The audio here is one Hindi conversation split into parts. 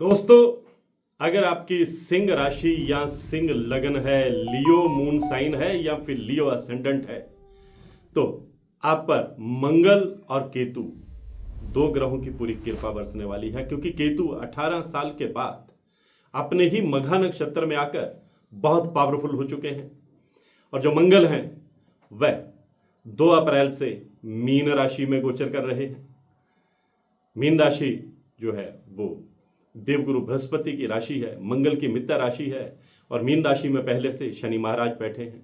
दोस्तों, अगर आपकी सिंह राशि या सिंह लगन है, लियो मून साइन है या फिर लियो असेंडेंट है, तो आप पर मंगल और केतु दो ग्रहों की पूरी कृपा बरसने वाली है। क्योंकि केतु 18 साल के बाद अपने ही मघा नक्षत्र में आकर बहुत पावरफुल हो चुके हैं, और जो मंगल हैं वह 2 अप्रैल से मीन राशि में गोचर कर रहे हैं। मीन राशि जो है वो देवगुरु बृहस्पति की राशि है, मंगल की मित्र राशि है, और मीन राशि में पहले से शनि महाराज बैठे हैं।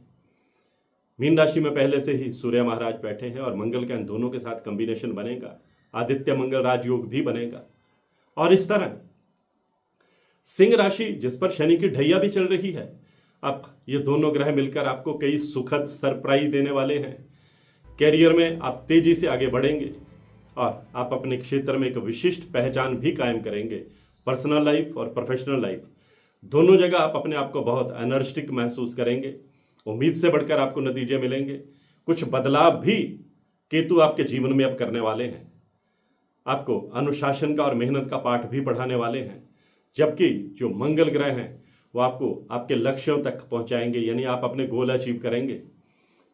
मीन राशि में पहले से ही सूर्य महाराज बैठे हैं, और मंगल का इन दोनों के साथ कॉम्बिनेशन बनेगा, आदित्य मंगल राजयोग भी बनेगा। और इस तरह सिंह राशि जिस पर शनि की ढैया भी चल रही है, अब ये दोनों ग्रह मिलकर आपको कई सुखद सरप्राइज देने वाले हैं। कैरियर में आप तेजी से आगे बढ़ेंगे और आप अपने क्षेत्र में एक विशिष्ट पहचान भी कायम करेंगे। पर्सनल लाइफ और प्रोफेशनल लाइफ दोनों जगह आप अपने आप को बहुत एनर्जेटिक महसूस करेंगे। उम्मीद से बढ़कर आपको नतीजे मिलेंगे। कुछ बदलाव भी केतु आपके जीवन में अब करने वाले हैं। आपको अनुशासन का और मेहनत का पाठ भी पढ़ाने वाले हैं, जबकि जो मंगल ग्रह हैं वो आपको आपके लक्ष्यों तक पहुंचाएंगे, यानी आप अपने गोल अचीव करेंगे,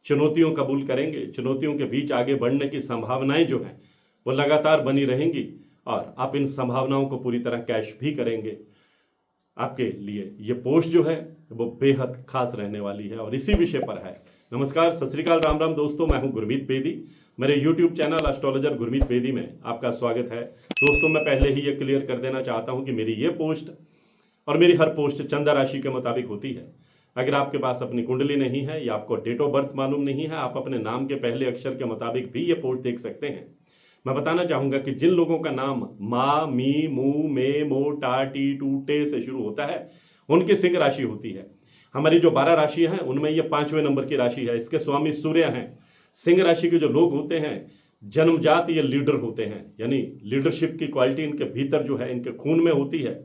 चुनौतियों कबूल करेंगे। चुनौतियों के बीच आगे बढ़ने की संभावनाएं जो हैं वो लगातार बनी रहेंगी, और आप इन संभावनाओं को पूरी तरह कैश भी करेंगे। आपके लिए ये पोस्ट जो है वो बेहद खास रहने वाली है, और इसी विषय पर है। नमस्कार, सत श्री अकाल, राम राम दोस्तों, मैं हूं गुरमीत बेदी। मेरे YouTube channel astrologer Gurmeet Bedi में आपका स्वागत है। दोस्तों, मैं पहले ही ये क्लियर कर देना चाहता हूं कि मेरी ये पोस्ट और मेरी हर पोस्ट चंद्र राशि के मुताबिक होती है। अगर आपके पास अपनी कुंडली नहीं है या आपको डेट ऑफ बर्थ मालूम नहीं है, आप अपने नाम के पहले अक्षर के मुताबिक भी ये पोस्ट देख सकते हैं। मैं बताना चाहूंगा कि जिन लोगों का नाम मा, मी, मू, मे, मो, टा, टी, टू, टे से शुरू होता है, उनकी सिंह राशि होती है। हमारी जो 12 राशियां हैं उनमें ये 5वें नंबर की राशि है। इसके स्वामी सूर्य हैं। सिंह राशि के जो लोग होते हैं जन्मजात ये लीडर होते हैं, यानी लीडरशिप की क्वालिटी इनके भीतर जो है, इनके खून में होती है।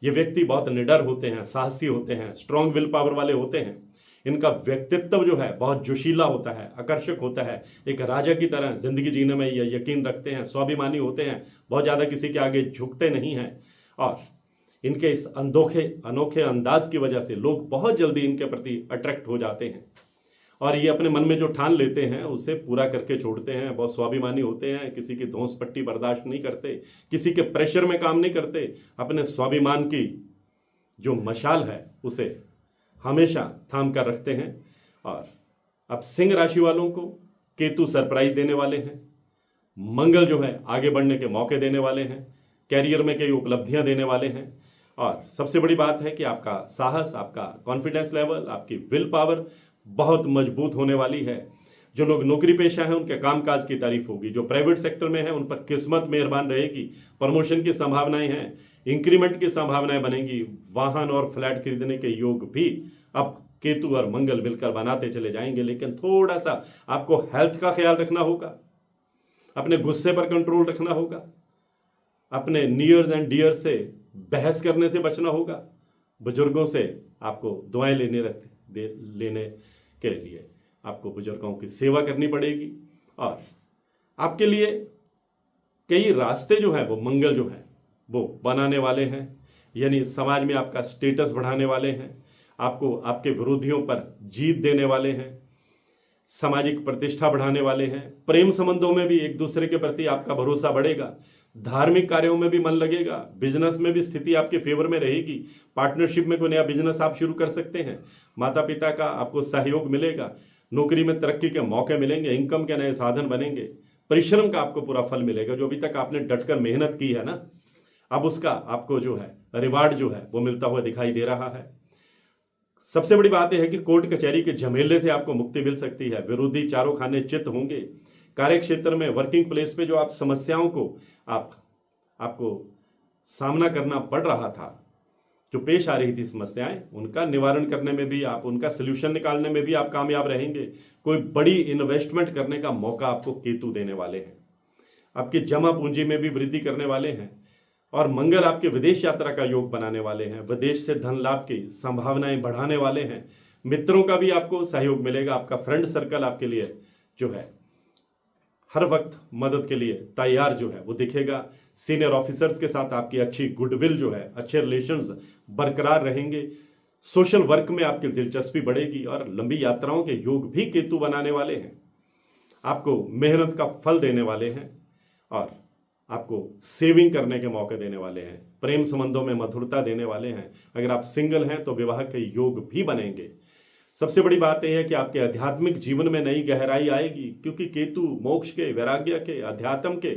ये व्यक्ति बहुत निडर होते हैं, साहसी होते हैं, स्ट्रांग विल पावर वाले होते हैं। इनका व्यक्तित्व जो है बहुत जोशीला होता है, आकर्षक होता है। एक राजा की तरह जिंदगी जीने में ये यकीन रखते हैं, स्वाभिमानी होते हैं, बहुत ज़्यादा किसी के आगे झुकते नहीं हैं। और इनके इस अनोखे अंदाज की वजह से लोग बहुत जल्दी इनके प्रति अट्रैक्ट हो जाते हैं, और ये अपने मन में जो ठान लेते हैं उसे पूरा करके छोड़ते हैं। बहुत स्वाभिमानी होते हैं, किसी की धौंस पट्टी बर्दाश्त नहीं करते, किसी के प्रेशर में काम नहीं करते। अपने स्वाभिमान की जो मशाल है उसे हमेशा थाम कर रखते हैं। और अब सिंह राशि वालों को केतु सरप्राइज देने वाले हैं, मंगल जो है आगे बढ़ने के मौके देने वाले हैं, कैरियर में कई उपलब्धियां देने वाले हैं। और सबसे बड़ी बात है कि आपका साहस, आपका कॉन्फिडेंस लेवल, आपकी विल पावर बहुत मजबूत होने वाली है। जो लोग नौकरी पेशा हैं उनके कामकाज की तारीफ होगी। जो प्राइवेट सेक्टर में है उन पर किस्मत मेहरबान रहेगी। प्रमोशन की संभावनाएं हैं, इंक्रीमेंट की संभावनाएं बनेंगी। वाहन और फ्लैट खरीदने के योग भी अब केतु और मंगल मिलकर बनाते चले जाएंगे। लेकिन थोड़ा सा आपको हेल्थ का ख्याल रखना होगा, अपने गुस्से पर कंट्रोल रखना होगा, अपने नियर्स एंड डियर से बहस करने से बचना होगा। बुजुर्गों से आपको दुआएं लेने के लिए आपको बुजुर्गों की सेवा करनी पड़ेगी। और आपके लिए कई रास्ते जो है वो मंगल जो है वो बनाने वाले हैं, यानी समाज में आपका स्टेटस बढ़ाने वाले हैं, आपको आपके विरोधियों पर जीत देने वाले हैं, सामाजिक प्रतिष्ठा बढ़ाने वाले हैं। प्रेम संबंधों में भी एक दूसरे के प्रति आपका भरोसा बढ़ेगा, धार्मिक कार्यों में भी मन लगेगा, बिजनेस में भी स्थिति आपके फेवर में रहेगी। पार्टनरशिप में कोई नया बिजनेस आप शुरू कर सकते हैं। माता पिता का आपको सहयोग मिलेगा, नौकरी में तरक्की के मौके मिलेंगे, इनकम के नए साधन बनेंगे, परिश्रम का आपको पूरा फल मिलेगा। जो अभी तक आपने डटकर मेहनत की है ना, अब उसका आपको जो है रिवार्ड जो है वो मिलता हुआ दिखाई दे रहा है। सबसे बड़ी बात यह है कि कोर्ट कचहरी के झमेले से आपको मुक्ति मिल सकती है। विरोधी चारों खाने चित होंगे। कार्य क्षेत्र में, वर्किंग प्लेस पे जो आप समस्याओं को आपको सामना करना पड़ रहा था, जो पेश आ रही थी समस्याएं, उनका निवारण करने में भी आप, उनका सोल्यूशन निकालने में भी आप कामयाब रहेंगे। कोई बड़ी इन्वेस्टमेंट करने का मौका आपको केतु देने वाले हैं। आपकी जमा पूंजी में भी वृद्धि करने वाले हैं, और मंगल आपके विदेश यात्रा का योग बनाने वाले हैं। विदेश से धन लाभ की संभावनाएं बढ़ाने वाले हैं। मित्रों का भी आपको सहयोग मिलेगा। आपका फ्रेंड सर्कल आपके लिए जो है हर वक्त मदद के लिए तैयार जो है वो दिखेगा। सीनियर ऑफिसर्स के साथ आपकी अच्छी गुडविल जो है, अच्छे रिलेशंस बरकरार रहेंगे। सोशल वर्क में आपकी दिलचस्पी बढ़ेगी और लंबी यात्राओं के योग भी केतु बनाने वाले हैं। आपको मेहनत का फल देने वाले हैं और आपको सेविंग करने के मौके देने वाले हैं। प्रेम संबंधों में मधुरता देने वाले हैं। अगर आप सिंगल हैं तो विवाह के योग भी बनेंगे। सबसे बड़ी बात यह है कि आपके आध्यात्मिक जीवन में नई गहराई आएगी, क्योंकि केतु मोक्ष के, वैराग्य के, अध्यात्म के,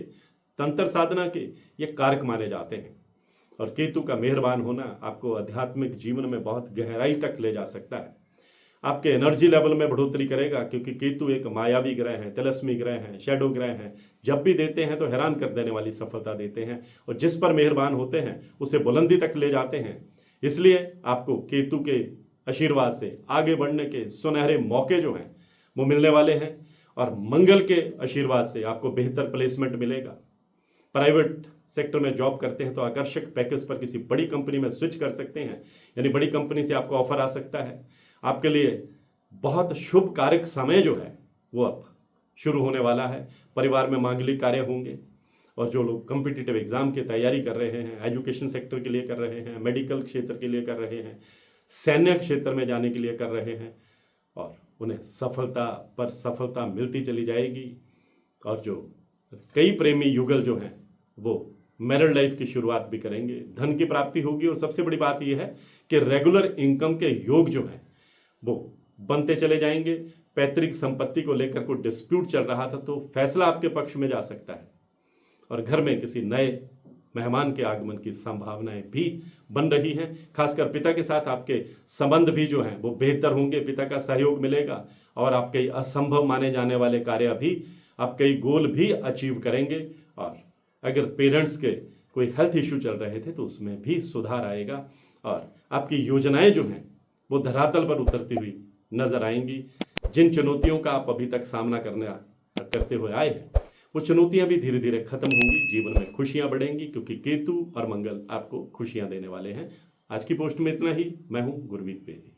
तंत्र साधना के ये कारक माने जाते हैं। और केतु का मेहरबान होना आपको आध्यात्मिक जीवन में बहुत गहराई तक ले जा सकता है। आपके एनर्जी लेवल में बढ़ोतरी करेगा, क्योंकि केतु एक मायावी ग्रह हैं, तिलस्मी ग्रह हैं, शैडो ग्रह हैं। जब भी देते हैं तो हैरान कर देने वाली सफलता देते हैं और जिस पर मेहरबान होते हैं उसे बुलंदी तक ले जाते हैं। इसलिए आपको केतु के आशीर्वाद से आगे बढ़ने के सुनहरे मौके जो हैं वो मिलने वाले हैं और मंगल के आशीर्वाद से आपको बेहतर प्लेसमेंट मिलेगा। प्राइवेट सेक्टर में जॉब करते हैं तो आकर्षक पैकेज पर किसी बड़ी कंपनी में स्विच कर सकते हैं, यानी बड़ी कंपनी से आपको ऑफर आ सकता है। आपके लिए बहुत शुभ कारक समय जो है वो अब शुरू होने वाला है। परिवार में मांगलिक कार्य होंगे और जो लोग कॉम्पिटिटिव एग्जाम की तैयारी कर रहे हैं, एजुकेशन सेक्टर के लिए कर रहे हैं, मेडिकल क्षेत्र के लिए कर रहे हैं, सैन्य क्षेत्र में जाने के लिए कर रहे हैं, और उन्हें सफलता पर सफलता मिलती चली जाएगी। और जो कई प्रेमी युगल जो हैं वो मैरिड लाइफ की शुरुआत भी करेंगे। धन की प्राप्ति होगी और सबसे बड़ी बात यह है कि रेगुलर इनकम के योग जो हैं वो बनते चले जाएंगे। पैतृक संपत्ति को लेकर कोई डिस्प्यूट चल रहा था तो फैसला आपके पक्ष में जा सकता है और घर में किसी नए मेहमान के आगमन की संभावनाएं भी बन रही हैं। खासकर पिता के साथ आपके संबंध भी जो हैं वो बेहतर होंगे। पिता का सहयोग मिलेगा और आप कई असंभव माने जाने वाले कार्य भी, आप कई गोल भी अचीव करेंगे। और अगर पेरेंट्स के कोई हेल्थ इश्यू चल रहे थे तो उसमें भी सुधार आएगा और आपकी योजनाएं जो हैं वो धरातल पर उतरती हुई नजर आएंगी। जिन चुनौतियों का आप अभी तक सामना करते हुए आए हैं वो चुनौतियां भी धीरे धीरे खत्म होंगी। जीवन में खुशियां बढ़ेंगी, क्योंकि केतु और मंगल आपको खुशियां देने वाले हैं। आज की पोस्ट में इतना ही। मैं हूं गुरमीत बेदी।